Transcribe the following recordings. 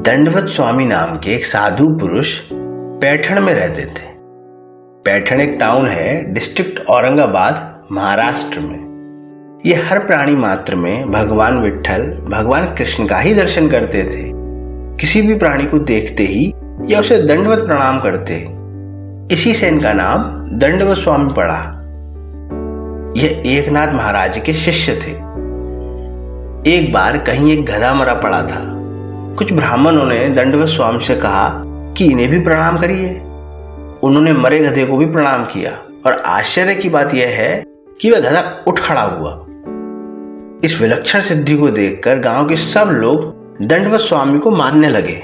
दंडवत स्वामी नाम के एक साधु पुरुष पैठण में रहते थे। पैठण एक टाउन है, डिस्ट्रिक्ट औरंगाबाद, महाराष्ट्र में। ये हर प्राणी मात्र में भगवान विट्ठल, भगवान कृष्ण का ही दर्शन करते थे। किसी भी प्राणी को देखते ही या उसे दंडवत प्रणाम करते। इसी से इनका नाम दंडवत स्वामी पड़ा। यह एकनाथ महाराज के शिष्य थे। एक बार कहीं एक गधा मरा पड़ा था। कुछ ब्राह्मणों ने दंडवत स्वामी से कहा कि इन्हें भी प्रणाम करिए। उन्होंने मरे गधे को भी प्रणाम किया और आश्चर्य की बात यह है कि वह गधा उठ खड़ा हुआ। इस विलक्षण सिद्धि को देखकर गांव के सब लोग दंडवत स्वामी को मानने लगे,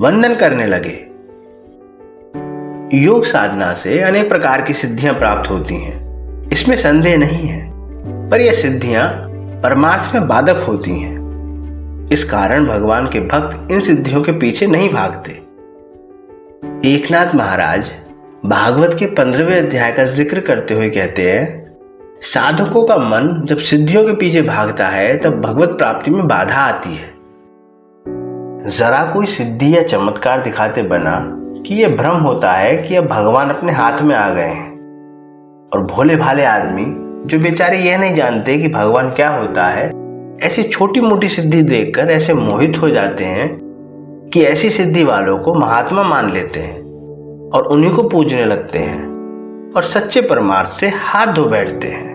वंदन करने लगे। योग साधना से अनेक प्रकार की सिद्धियां प्राप्त होती हैं, इसमें संदेह नहीं है, पर यह सिद्धियां परमार्थ में बाधक होती हैं। इस कारण भगवान के भक्त इन सिद्धियों के पीछे नहीं भागते। एकनाथ महाराज भागवत के 15वें अध्याय का जिक्र करते हुए कहते हैं, साधकों का मन जब सिद्धियों के पीछे भागता है तब भगवत प्राप्ति में बाधा आती है। जरा कोई सिद्धि या चमत्कार दिखाते बना कि यह भ्रम होता है कि अब भगवान अपने हाथ में आ गए हैं। और भोले भाले आदमी जो बेचारे यह नहीं जानते कि भगवान क्या होता है, ऐसी छोटी मोटी सिद्धि देखकर ऐसे मोहित हो जाते हैं कि ऐसी सिद्धि वालों को महात्मा मान लेते हैं और उन्हीं को पूजने लगते हैं और सच्चे परमार्थ से हाथ धो बैठते हैं।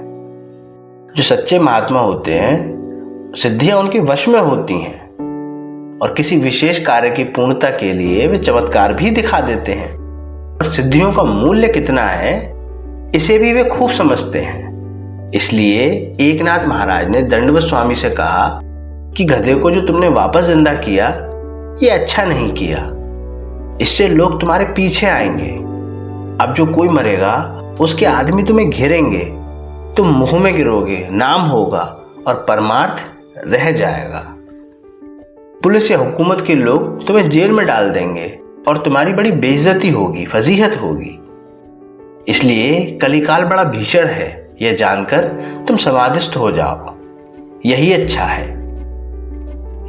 जो सच्चे महात्मा होते हैं, सिद्धियां उनके वश में होती हैं और किसी विशेष कार्य की पूर्णता के लिए वे चमत्कार भी दिखा देते हैं। और सिद्धियों का मूल्य कितना है, इसे भी वे खूब समझते हैं। इसलिए एकनाथ महाराज ने दंडवत स्वामी से कहा कि गधे को जो तुमने वापस जिंदा किया, ये अच्छा नहीं किया। इससे लोग तुम्हारे पीछे आएंगे। अब जो कोई मरेगा उसके आदमी तुम्हें घेरेंगे, तुम मुंह में गिरोगे, नाम होगा और परमार्थ रह जाएगा। पुलिस या हुकूमत के लोग तुम्हें जेल में डाल देंगे और तुम्हारी बड़ी बेइज्जती होगी, फजीहत होगी। इसलिए कलिकाल बड़ा भीषण है, यह जानकर तुम समाधिस्थ हो जाओ, यही अच्छा है।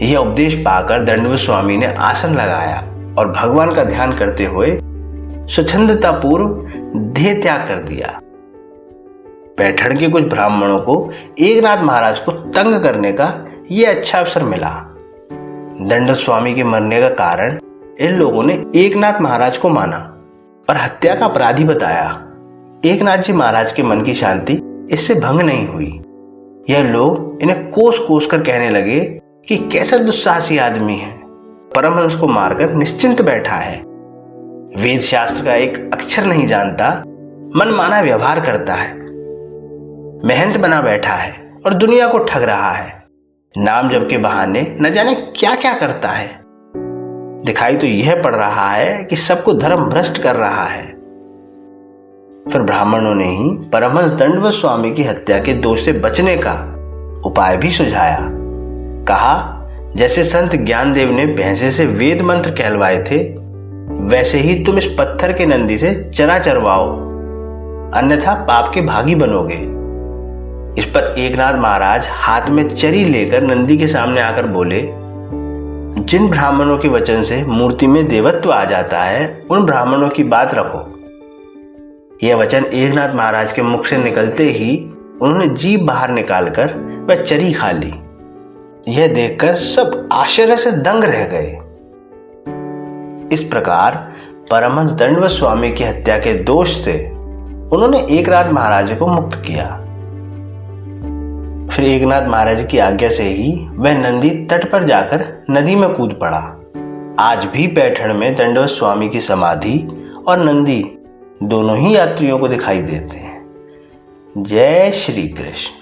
यह उपदेश पाकर दंडवत स्वामी ने आसन लगाया और भगवान का ध्यान करते हुए स्वच्छंदता पूर्व देह त्याग कर दिया। पैठण के कुछ ब्राह्मणों को एकनाथ महाराज को तंग करने का यह अच्छा अवसर मिला। दंडवत स्वामी के मरने का कारण इन लोगों ने एकनाथ महाराज को माना और हत्या का अपराधी बताया। एकनाथ जी महाराज के मन की शांति इससे भंग नहीं हुई। यह लोग इन्हें कोस कोस कर कहने लगे कि कैसा दुस्साहसी आदमी है, परमहंस को मारकर निश्चिंत बैठा है, वेद शास्त्र का एक अक्षर नहीं जानता, मनमाना व्यवहार करता है, महंत बना बैठा है और दुनिया को ठग रहा है, नाम जप के बहाने न जाने क्या क्या करता है। दिखाई तो यह पड़ रहा है कि सबको धर्म भ्रष्ट कर रहा है। फिर ब्राह्मणों ने ही परमहंस दंडवत स्वामी की हत्या के दोष से बचने का उपाय भी सुझाया। कहा, जैसे संत ज्ञानदेव ने भैंसे से वेद मंत्र कहलवाए थे, वैसे ही तुम इस पत्थर के नंदी से चरा चरवाओ, अन्यथा पाप के भागी बनोगे। इस पर एकनाथ महाराज हाथ में चरी लेकर नंदी के सामने आकर बोले, जिन ब्राह्मणों के वचन से मूर्ति में देवत्व आ जाता है, उन ब्राह्मणों की बात रखो। यह वचन एकनाथ महाराज के मुख से निकलते ही उन्होंने जीभ बाहर निकालकर वह चरी खा ली। यह देखकर सब आश्चर्य से दंग रह गए। इस प्रकार परमहंस दंडवत स्वामी की हत्या के दोष से उन्होंने एकनाथ महाराज को मुक्त किया। फिर एकनाथ महाराज की आज्ञा से ही वह नंदी तट पर जाकर नदी में कूद पड़ा। आज भी पैठण में दंडवत स्वामी की समाधि और नंदी दोनों ही यात्रियों को दिखाई देते हैं। जय श्री कृष्ण।